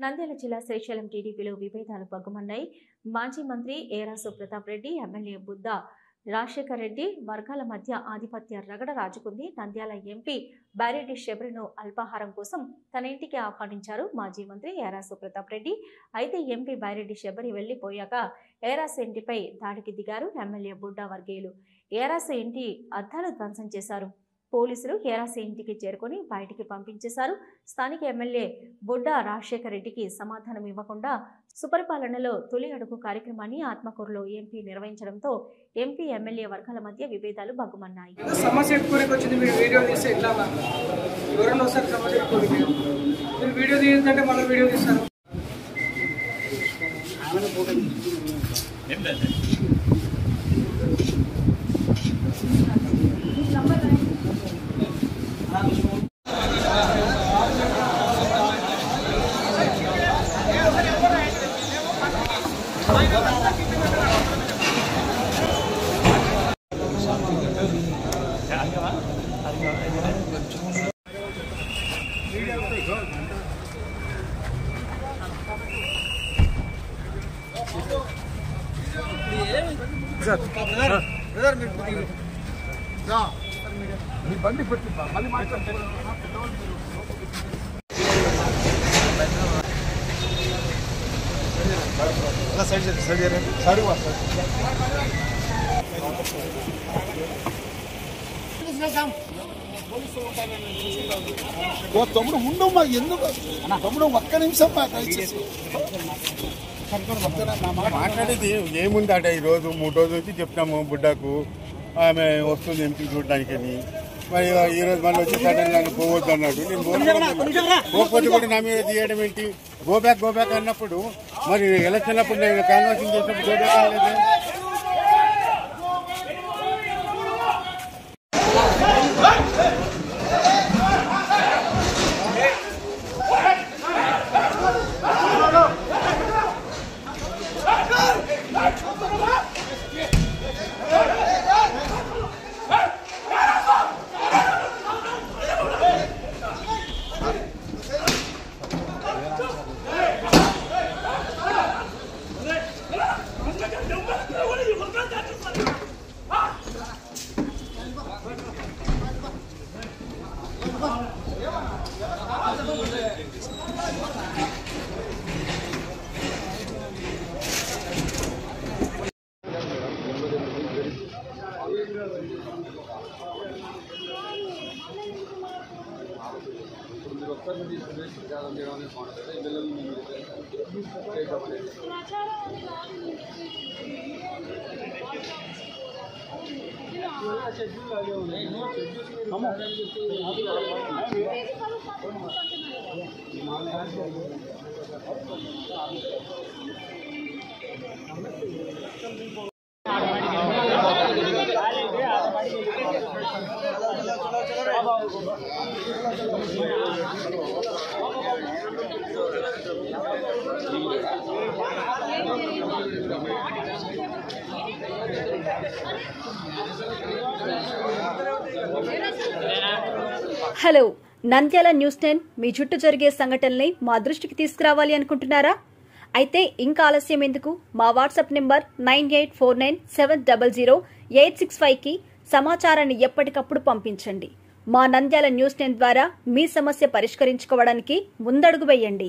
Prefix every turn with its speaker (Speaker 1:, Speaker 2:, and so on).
Speaker 1: నంద్యాల జిల్లా శ్రీశైలం టీడీపీలో విభేదాలు పగ్గుమన్నాయి. మాజీ మంత్రి ఏరాసు ప్రతాప్ రెడ్డి, ఎమ్మెల్యే బుద్ధ రాజశేఖర్ రెడ్డి వర్గాల మధ్య ఆధిపత్య రగడ రాజుకుంది. నంద్యాల ఎంపీ బైరెడ్డి శబరిను అల్పాహారం కోసం తన ఇంటికి ఆహ్వానించారు మాజీ మంత్రి ఏరాసు ప్రతాప్ రెడ్డి. అయితే ఎంపీ బైరెడ్డి శబరి వెళ్లిపోయాక ఏరాసు ఇంటిపై దాడికి దిగారు ఎమ్మెల్యే బుడ్డ వర్గీయులు. ఏరాసు ఇంటి అద్దాలు ధ్వంసం చేశారు. పోలీసులు ఏరాసు ఇంటికి చేరుకొని బయటికి పంపించేశారు. స్థానిక ఎమ్మెల్యే బుడ్డ రాజశేఖర్ రెడ్డికి సమాధానం ఇవ్వకుండా సుపరిపాలనలో తొలి అడుగు కార్యక్రమాన్ని ఆత్మకూరులో ఎంపీ నిర్వహించడంతో ఎంపీ ఎమ్మెల్యే వర్గాల మధ్య విభేదాలు భగ్గుమన్నాయి.
Speaker 2: బండి పెట్టి మళ్ళీ మాట్లాడుతున్నా తమ్ముడు ఉండమ్మా, ఎందుకు తమ్ముడు ఒక్క నిమిషం
Speaker 3: మాట్లాడేది ఏముంది అట. ఈరోజు 3 రోజుల నుంచి చెప్తాము బుడ్డకు ఆమె వస్తుంది ఎంపీ చూడడానికి అని. మరి ఈరోజు మళ్ళీ వచ్చి సడన్ గా పోవద్దు అన్నాడు. నేను పోకపోతే కూడా నా మీద తీయడం ఏంటి? గోబ్యాక్ అన్నప్పుడు మరి ఎలక్షన్ అప్పుడు నేను కాన్వర్సింగ్ చేసినప్పుడు గోబ్యాక్ అనలేదు.
Speaker 4: హలో, నంద్యాల న్యూస్ 10 మీ చుట్టూ జరిగే సంఘటనల్ని మా దృష్టికి తీసుకురావాలి అనుకుంటున్నారా? అయితే ఇంకా ఆలస్యం ఎందుకు? మా వాట్సాప్ నెంబర్ 9849700865కి సమాచారాన్ని ఎప్పటికప్పుడు పంపించండి. మా నంద్యాల న్యూస్ 10 ద్వారా మీ సమస్య పరిష్కరించుకోవడానికి ముందడుగు వేయండి.